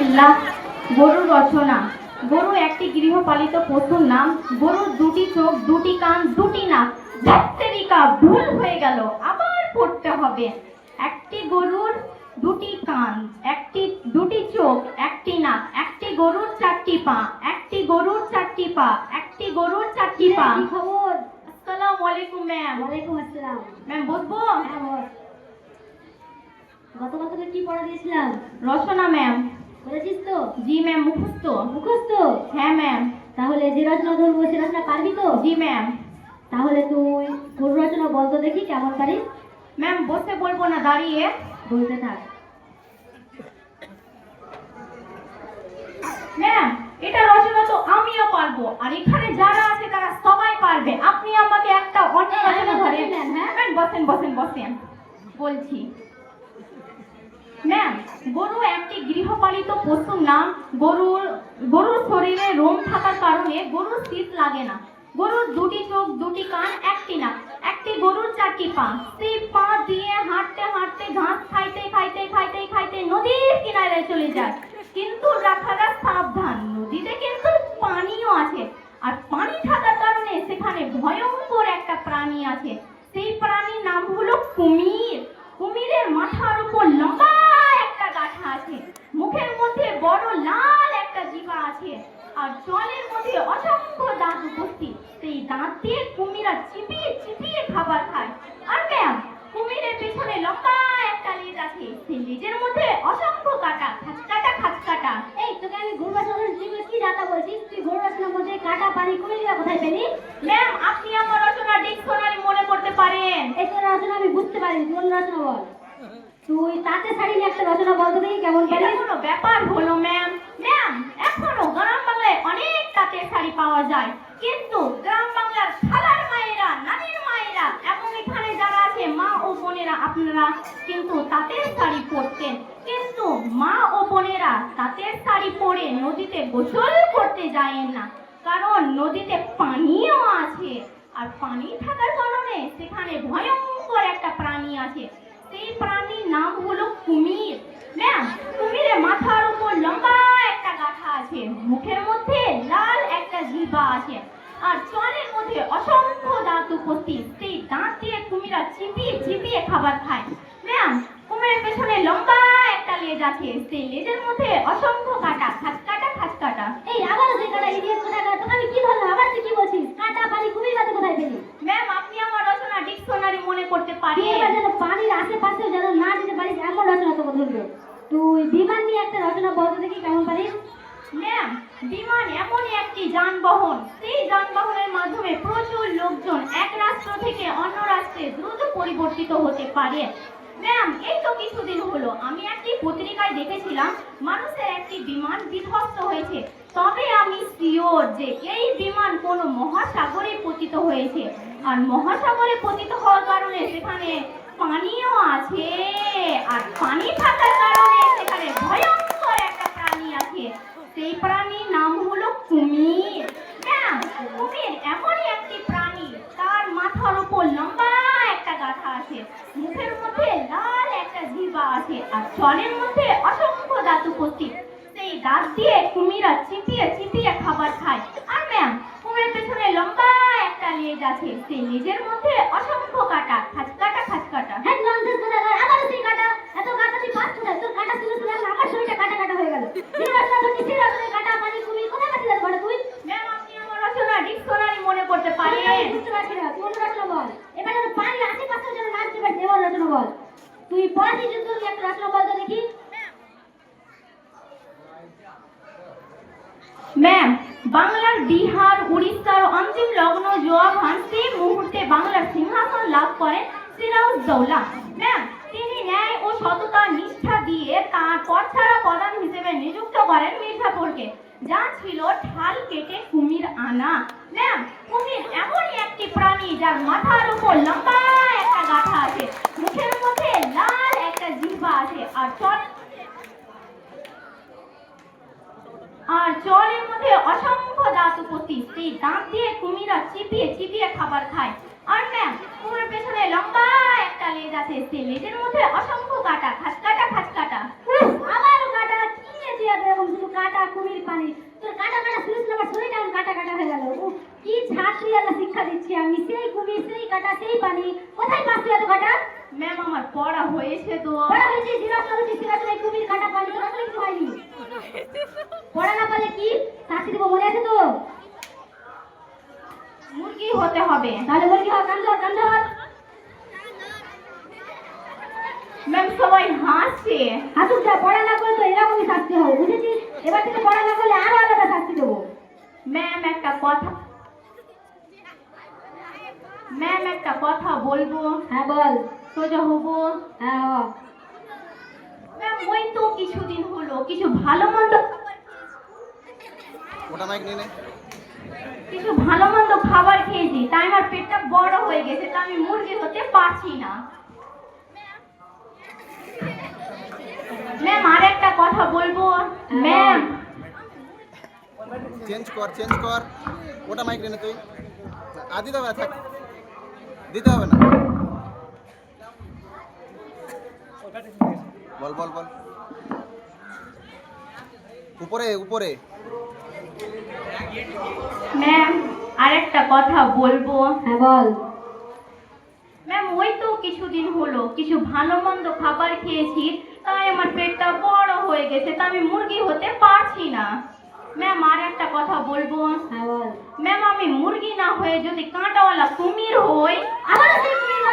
বিসমিল্লাহ। গরু রচনা। গরু একটি গৃহপালিত পশুর নাম। গরুর দুটি চোখ, দুটি কান, দুটি নাক। ধ্যাত্তেরিকা, ভুল হয়ে গেল, আবার পড়তে হবে। একটি গরুর দুটি কান, দুটি চোখ, একটি নাক, একটি গরুর চারটি পা, একটি গরুর চারটি পা, একটি গরুর চারটি পা। কি খবর? আসসালামু আলাইকুম ম্যাম। ওয়ালাইকুম আসসালাম। ম্যাম বসবো? হ্যাঁ বল। গতকাল তোকে কি পড়া দিয়েছিলাম? রচনা ম্যাম। বলেছিস তো? জি ম্যাম, মুখস্থ। মুখস্থ? হ্যাঁ ম্যাম। তাহলে যে রচনা ধরবো সে রচনা পারবি তো? জি ম্যাম। তাহলে তুই গরু রচনা বলতো দেখি কেমন পারিস। ম্যাম বসে বলবো না, দাঁড়িয়ে বলতে থাক। ম্যাম এটা রচনা তো আমিও পারবো, আর এখানে যারা আছে তারা সবাই পারবে। আপনি আমাকে একটা অন্য রচনা ধরেন। হ্যাঁ ম্যাম বসেন বসেন বসেন, বলছি। ম্যাম, গরু একটি গৃহপালিত পশুর নাম। গরুর শরীরে রোম থাকার কারণে গরুর শীত লাগে না। গরুর দুটি চোখ, দুটি কান, একটি নাক, একটি গরুর চারটি পা। সেই পা দিয়ে হাঁটতে হাঁটতে, ঘাস খাইতে খাইতে খাইতে খাইতে নদীর কিনারে চলে যায়। কিন্তু রাখারা সাবধান, নদীতে কিন্তু পানিও আছে, আর পানি থাকার কারণে সেখানে ভয়ঙ্কর একটা প্রাণী আছে। সেই প্রাণীর নাম হলো কুমির। কুমিরের মাথার উপর লম্বা একটা গাঁঠা আছে, মুখের মধ্যে বড় লাল একটা জিভা আছে, আর জলের মধ্যে অসংখ্য দাঁত উপস্থিত। সেই দাঁত দিয়ে কুমিরা চিবিয়ে চিবিয়ে খাবার খায়। আর ম্যাম, কুমিরের পেছনে লম্বা একটা লেজ আছে, সেই লেজের মধ্যে অসংখ্য কাঁটা, খাঁচকাটা খাঁচকাটা। এই তোকে আমি গরু রচনা কি যাতা বলছিস? তুই গরু রচনার মধ্যে কাটা পানি কুমিরা কোথায় পেলি? ম্যাম আপনি আমার রচনা ডিকশনারি মনে করতে পারেন। এই তোর রচনা আমি বুঝতে পারিনি, তুই অন্য রচনা বল। তুই তাতে শাড়ি নিয়ে একটা রচনা বলতো দেখি কেমন এটা পারিস। কোনো ব্যাপার হলো ম্যাম? ম্যাম এখনো গ্রাম বাংলায় অনেক তাঁতের শাড়ি পাওয়া যায়, কিন্তু গ্রাম বাংলার খালার মায়েরা, নানির মায়েরা এবং এখানে যারা আছে মা ও বোনেরা, আপনারা কিন্তু তাঁতের শাড়ি পরতেন। কিন্তু মা ও বোনেরা তাঁতের শাড়ি পরে নদীতে গোসল করতে যায় না, কারণ নদীতে পানিও আছে, আর পানি থাকার কারণে সেখানে ভয়ঙ্কর একটা প্রাণী আছে। সেই প্রাণীর নাম হলো কুমির। ম্যাম, কুমিরের মাথার উপর লম্বা একটা গাঁঠা আছে, মুখের মধ্যে লাল একটা জিহ্বা আছে, আর চোয়ালের মধ্যে অসংখ্য দাঁত উপস্থিত। সেই দাঁত দিয়ে কুমিরা চিবিয়ে চিবিয়ে খাবার খায়। ম্যাম, কুমিরের পেছনে লম্বা একটা লেজ আছে, সেই লেজের মধ্যে অসংখ্য কাঁটা, খাঁচকাটা খাঁচকাটা। এই আবারও যে কাটা ইডিয়েট কোথাকার, তোকে আমি কি ধরলাম? আবার তুই কি বলছিস? কাটা পানি কুমির বাদে কোথায় পেলি? ম্যাম আপনি আমার রচনা ডিকশনারি মনে করতে পারেন। তুই এবার যেন পানির আশেপাশেও যেন না দিতে পারিস এমন রচনা তোকে ধরবো। তুই বিমান নিয়ে একটা রচনা বলতো দেখি কেমন পারিস। ম্যাম, বিমান এমনই একটি যানবাহন, সেই যানবাহনের মাধ্যমে প্রচুর লোকজন এক রাষ্ট্র থেকে অন্য রাষ্ট্রে দ্রুত পরিবর্তিত হতে পারে। ম্যাম এই তো কিছুদিন হলো আমি একটি পত্রিকায় দেখেছিলাম মানুষের একটি বিমান বিধ্বস্ত হয়েছে, তবে আমি শিওর যে এই বিমান কোনো মহাসাগরে পতিত হয়েছে, আর মহাসাগরে পতিত হওয়ার কারণে সেখানে পানিও আছে, আর পানি থাকার কারণে সেখানে ভয়ঙ্কর একটা প্রাণী আছে। সেই প্রাণীর নাম হলো কুমির। ম্যাম, কুমির এমনই একটি প্রাণী, তার মাথার উপর লম্বা একটা গাঁঠা আছে, মুখের মধ্যে লাল একটা জিহ্বা আছে, আর চলের মধ্যে অসংখ্য দাঁত উপস্থিত। সেই দাঁত দিয়ে কুমিরা চিপিয়ে চিপিয়ে খাবার খায়। আর ম্যাম, কুমিরের পেছনে লম্বা একটা লেজ আছে, সেই লেজের মধ্যে অসংখ্য কাঁটা, খাঁচকাটা খাঁচকাটা। হ্যাঁ ননসেন্স কোথাকার, আবারও সেই কাটা। এত কাটা তুই পাস কোথায়? তোর কাটা শুনে শুনে আমার শরীরটা কাটা কাটা হয়ে গেল। যে রচনা ধরছিস সেই রচনায় কাটা পানি কুমির কোথায় পাচ্ছিস ঘরে তুই? ম্যাম আপনি আমার রচনা ডিকশনারি মনে করতে আমি পারেন। বুঝতে পারছি না, তুই অন্য রচনা বল। এবার যেন পানির আশেপাশেও যেন না দিতে পারিস এমন রচনা বল। তুই পড়াশি যুদ্ধ নিয়ে একটা রচনা বলতো দেখি। ম্যাম, বাংলার বিহার, উড়িষ্যার অন্তিম লগ্ন জোয়া খান সেই মুহূর্তে বাংলার সিংহাসন লাভ করেন সিরাজউদ্দৌলা। ম্যাম, তিনি ন্যায় ও সততা নিষ্ঠা দিয়ে তার পথছাড়া প্রধান হিসেবে নিযুক্ত করেন মির্জাপুরকে, যা ছিল ঢাল কেটে কুমির আনা। ম্যাম, কুমির এমনই একটি প্রাণী যার মাথার উপর লম্বা একটা গাঁঠা আছে, মুখের মধ্যে লাল একটা জিহ্বা আছে, আর চলের মধ্যে অসংখ্য দাঁত উপস্থিত। সেই দাঁত দিয়ে কুমিরা চিবিয়ে চিবিয়ে খাবার খায়। আর ম্যাম, কুমিরের পেছনে লম্বা একটা লেজ আছে, সেই লেজের মধ্যে অসংখ্য কাঁটা, খাঁচকাটা খাঁচকাটা। আবারও কাটা, কি রে তুই এত এরকম কাটা সেই পানি, কোথায় পাচ্ছি এত কাটা? ম্যাম আমার পড়া হয়েছে তো। পড়া হয়েছে, জিজ্ঞাসা করছি, জিজ্ঞাসা নাই, কুমির কাটা পানি, তোর আসলে কিছু হয়নি। পড়া না পারলে কি শাস্তি দেবো মনে আছে তো? মুরগি হতে হবে। তাহলে মুরগি হওয়া, কান ধর, কান ধর। ম্যাম সবাই হাসছে। হাসুক যা, পড়া না করলে তো এরকমই শাস্তি হবে, বুঝেছিস? এবার থেকে পড়া না করলে আরো আলাদা শাস্তি দেবো। ম্যাম একটা কথা, ম্যাম একটা কথা বলবো। হ্যাঁ বল। সোজা হবো। হ্যাঁ হ। ম্যাম ওই তো কিছুদিন হলো কিছু ভালো মন্দ, ওটা মাইক নিয়ে নে। কিছু ভালো মন্দ খাবার খেয়েছি, তাই আমার পেটটা বড় হয়ে গেছে, তা আমি মুরগি হতে পারছি না। ম্যাম আর একটা কথা বলবো। ম্যাম চেঞ্জ কর, চেঞ্জ কর। ওটা মাইক নিয়ে নে তুই। আর দিতে হবে না, থাক, দিতে হবে না। বল বল বল। উপরে উপরে। ম্যাম আর একটা কথা বলবো। হ্যাঁ বল। ম্যাম ওই তো কিছুদিন হলো কিছু ভালো মন্দ খাবার খেয়েছি, তাই আমার পেটটা বড় হয়ে গেছে, তা আমি মুরগি হতে পারছি না। ম্যাম আর একটা কথা বলবো। হ্যাঁ বল। ম্যাম আমি মুরগি না হয়ে যদি কাঁটাওয়ালা কুমির হই। আবার সেই কুমির,